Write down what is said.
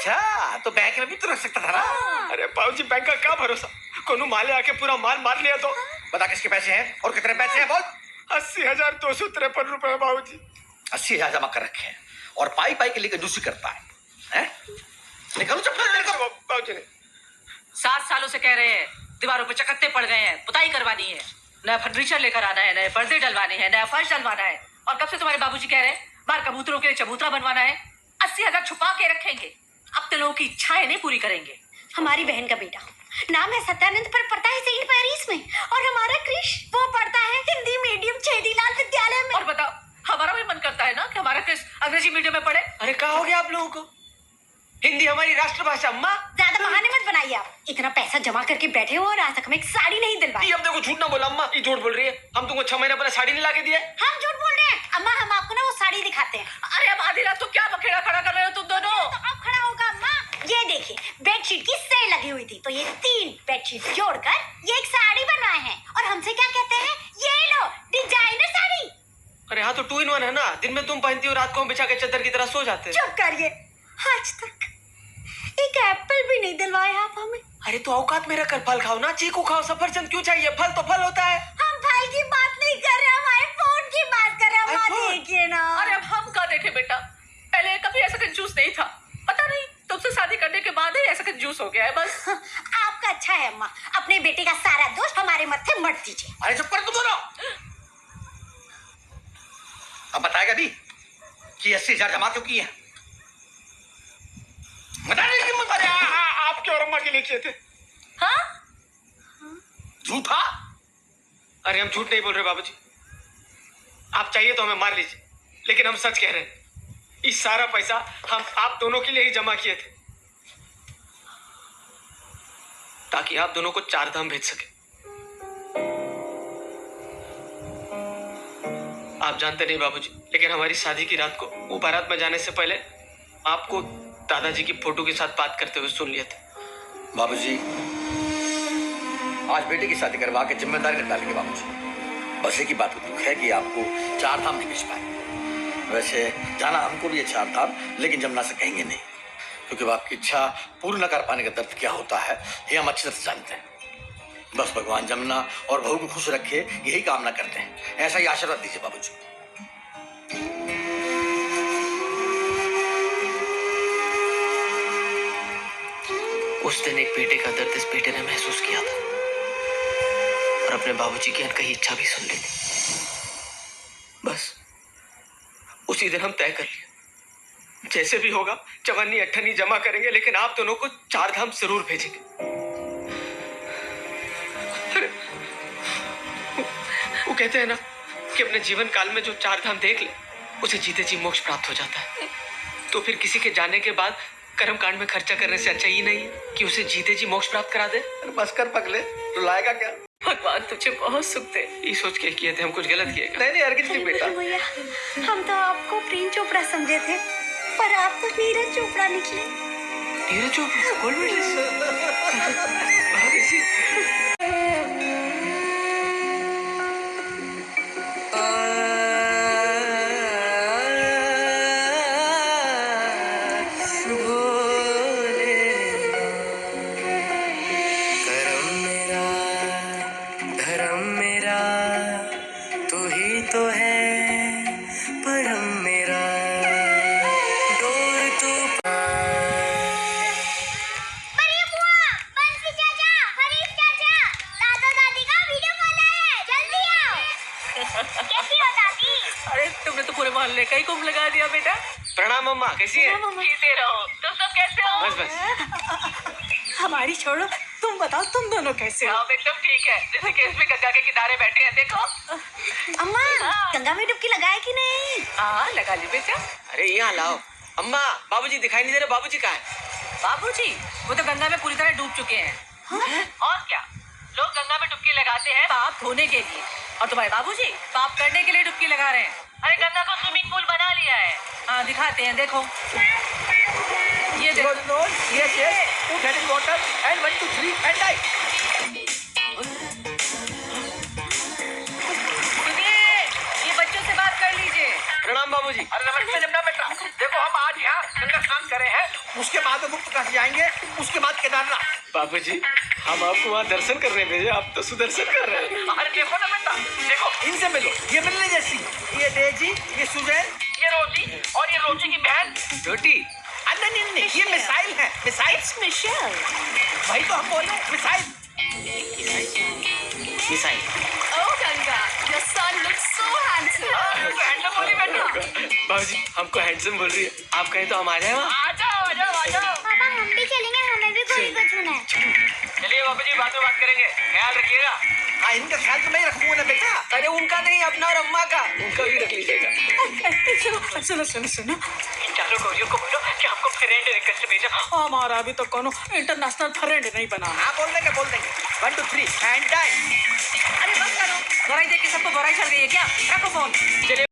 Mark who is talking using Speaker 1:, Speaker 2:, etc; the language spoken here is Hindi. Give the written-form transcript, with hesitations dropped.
Speaker 1: अच्छा, तो बैंक में भी तो रख सकता था ना।
Speaker 2: अरे बाबूजी बैंक का क्या भरोसा, कोनो माले आके पूरा माल मार लिया तो।
Speaker 1: बता किसके पैसे हैं और कितने पैसे हैं बोल।
Speaker 2: 80,253 रुपए बाबूजी।
Speaker 1: 80,000 जमा कर रखे हैं और पाई पाई के लिए कंजूसी करता है? निकालो चप्पल मेरे को।
Speaker 2: बाबूजी ने
Speaker 3: 7 सालों से कह रहे हैं, दीवारों पे चकत्ते पड़ गए हैं, पुताई करवानी है, नया फर्नीचर लेकर आना है, नए पर्दे डलवाने हैं, नया फर्श डलवाना है। और कब से तुम्हारे बाबूजी कह रहे हैं बाहर कबूतरों के लिए चबूतरा बनवाना है। 80,000 छुपा के रखेंगे, अब तो लोगों की इच्छाएं नहीं पूरी करेंगे।
Speaker 4: हमारी बहन का बेटा नाम है सत्यानंद, पर पढ़ता है सेंट पेरिस में, और हमारा क्रिश वो पढ़ता है हिंदी मीडियम छेदीलाल विद्यालय में।
Speaker 3: और बताओ, हमारा भी मन करता है ना कि हमारा क्रिश अंग्रेजी मीडियम में पढ़े।
Speaker 2: अरे क्या हो गया आप लोगों को, हिंदी हमारी राष्ट्रभाषा। अम्मा
Speaker 4: ज्यादा बहाने मत बनाइए, आप इतना पैसा जमा करके बैठे हो और आज तक में एक साड़ी नहीं दिलवाई।
Speaker 2: ये अब देखो झूठ ना बोला अम्मा, ये झूठ बोल रही है। हम तुमको 6 महीने पहले साड़ी नहीं ला के दिए।
Speaker 4: हम झूठ बोल रहे हैं अम्मा, हम आपको ना वो साड़ी दिखाते हैं।
Speaker 3: अरे अब आधी रात तो क्या बखेड़ा खड़ा कर रहे हो तुम दोनों।
Speaker 4: तो अब खड़ा होगा अम्मा, ये देखिए बेडशीट की सेल लगी हुई थी, तो ये 3 बेडशीट जोड़कर ये एक साड़ी बनवाए हैं। और हमसे क्या कहते हैं, ये लो डिजाइनर साड़ी।
Speaker 2: अरे हाँ, तो 2 in 1 है ना, दिन में तुम पहनती हो, रात को हम बिछा के चादर की तरह सो जाते हैं।
Speaker 4: चुप करिए, आज तक एक एप्पल भी नहीं दिलवाया आप हमें।
Speaker 2: अरे तो औकात में रखकर फल खाओ ना, चीकू खाओ, सफरचंद क्यों चाहिए, फल तो फल होता है।
Speaker 4: हम फल की बात नहीं कर रहे, हम आईफोन की बात कर रहे हैं। अम्मा
Speaker 2: iPhone?
Speaker 4: देखिए ना।
Speaker 3: अरे अब हम क्या देखे बेटा, पहले कभी ऐसा कंजूस नहीं था, पता नहीं तुमसे शादी करने के बाद ही ऐसा कंजूस हो गया है बस।
Speaker 4: आपका अच्छा है अम्मा, अपने बेटे का सारा दोष हमारे मत्थे मत दीजिए।
Speaker 1: अरे चुप कर तुम दोनों। अब बताएगा भी कि 80,000 जमा क्यों किए हैं? बताने की हिम्मत।
Speaker 2: अरे आपके और अम्मा के लिए किए थे।
Speaker 3: हाँ
Speaker 1: झूठा।
Speaker 2: अरे हम झूठ नहीं बोल रहे बाबूजी, आप चाहिए तो हमें मार लीजिए, लेकिन हम सच कह रहे हैं। इस सारा पैसा हम आप दोनों के लिए ही जमा किए थे, ताकि आप दोनों को 4 धाम भेज सके। आप जानते नहीं बाबूजी, लेकिन हमारी शादी की रात को वो बारात में जाने से पहले आपको दादाजी की फोटो के साथ बात करते हुए सुन लिया था।
Speaker 1: बाबूजी, आज बेटे की शादी करवा के जिम्मेदारी निकालेंगे बाबूजी। बस एक ही बात दुख है कि आपको 4 धाम नहीं भेज पाए। वैसे जाना हमको भी है 4 धाम, लेकिन जमुना से कहेंगे नहीं, क्योंकि आपकी इच्छा पूर्ण न कर पाने का दर्द क्या होता है ये हम अच्छी तरह से जानते हैं। बस भगवान जमुना और बहू को खुश रखे, यही कामना करते हैं। ऐसा ही आशीर्वाद दीजिए बाबूजी।
Speaker 2: उस दिन एक बेटे का दर्द इस बेटे ने महसूस किया था और अपने बाबूजी की अनकही इच्छा भी सुन ली थी। बस उसी दिन हम तय कर लिया, जैसे भी होगा चवन्नी अट्ठन्नी जमा करेंगे, लेकिन आप दोनों को 4 धाम जरूर भेजेंगे। अरे वो कहते हैं ना कि अपने जीवन काल में जो 4 धाम देख ले उसे जीते जी मोक्ष प्राप्त हो जाता है। तो फिर किसी के जाने के बाद कर्म कांड में खर्चा करने से अच्छा ही नहीं है कि उसे जीते जी मोक्ष प्राप्त करा दे।
Speaker 1: बस कर पगले, तो लाएगा क्या?
Speaker 3: भगवान तुझे बहुत सुख दे।
Speaker 2: ये सोच के किए थे, हम कुछ गलत किए क्या?
Speaker 1: नहीं अर्गित जी बेटा,
Speaker 4: भैया, हम तो आपको प्रेम चोपड़ा समझे थे, पर आप तो नीरज चोपड़ा निकले।
Speaker 2: Neeraj Chopra gold medalist.
Speaker 5: धर्म मेरा तू ही तो है परम मेरा, डोर तू
Speaker 4: बंसी चाचा, हरीश चाचा, दादा दादी का वीडियो कॉल है, जल्दी आओ। कैसी हो दादी?
Speaker 3: अरे तुमने तो पूरे मोहल्ले का ही कुंभ लगा दिया बेटा।
Speaker 2: प्रणाम अम्मा, कैसी है?
Speaker 3: जीते रहो। तुम सब कैसे हो?
Speaker 2: बस बस।
Speaker 4: हमारी छोड़ो, तुम बताओ तुम दोनों कैसे हो?
Speaker 3: हम एकदम ठीक है, जैसे कि इसमें गंगा के किनारे बैठे हैं, देखो।
Speaker 4: अम्मा, गंगा में डुबकी लगाए कि नहीं?
Speaker 3: हाँ लगा ली बेटा।
Speaker 2: अरे यहाँ लाओ। अम्मा, बाबूजी दिखाई नहीं दे रहे, बाबूजी कहाँ है?
Speaker 3: बाबूजी वो तो गंगा में पूरी तरह डूब चुके हैं। और क्या, लोग गंगा में डुबकी लगाते हैं पाप धोने के लिए, और तुम्हारे बाबूजी पाप करने के लिए डुबकी लगा रहे हैं। अरे गंगा को स्विमिंग पूल बना लिया है। हाँ दिखाते हैं, देखो ये देखो।
Speaker 1: yes, yes, put head in water and 1, 2, 3 and die.
Speaker 3: सुनिए, ये बच्चों से बात कर लीजिए।
Speaker 2: प्रणाम बाबूजी।
Speaker 1: अरे नमस्ते जमुना बेटा, देखो हम आज यहाँ गंगा स्नान करे हैं, उसके बाद वो मुक्त काशी जाएंगे, उसके बाद केदारनाथ।
Speaker 2: बाबूजी, हम आपको वहाँ दर्शन करने भेजे, आप तो सुदर्शन कर रहे हैं।
Speaker 1: अरे देखो ना बेटा, देखो इनसे मिलो, ये मिलने जैसी, ये डेजी, ये सुजैन, ये रोजी और ये रोजी की बहन
Speaker 2: रोटी।
Speaker 1: नहीं, ये मिसाइल है, मिसाइल।
Speaker 3: मिशेल।
Speaker 1: भाई तो हम बोले missile.
Speaker 2: Missile.
Speaker 3: Oh, Ganga, your son looks so handsome.
Speaker 1: Handsome बोली बेटा।
Speaker 2: बाबूजी, हमको हैंडसम बोल रही है, आप कहें तो हम आ जाए वहाँ।
Speaker 1: आ जाओ, आ जाओ, आ जाओ।
Speaker 4: पापा हम भी चलेंगे, हमें भी गोरी को छूना है।
Speaker 1: चलिए बाबूजी, बाद में बात करेंगे, ख्याल रखिएगा। हाँ, इनका ख्याल तो मैं ही रखूंगा ना बेटा।
Speaker 2: अरे उनका नहीं, अपना और अम्मा का, उनका भी रख लीजिएगा।
Speaker 3: सुनो।
Speaker 1: इन चारों गौरियों को बोलो कि हमको फ्रेंड रिक्वेस्ट भेजा।
Speaker 3: हमारा अभी तक कोनो इंटरनेशनल फ्रेंड नहीं बना।
Speaker 1: हाँ, बोल देंगे 1 2 3 एंड डाई।
Speaker 3: अरे बस करो, भराई देख के सबको भराई चल गई है क्या? रखो फोन।
Speaker 1: चलिए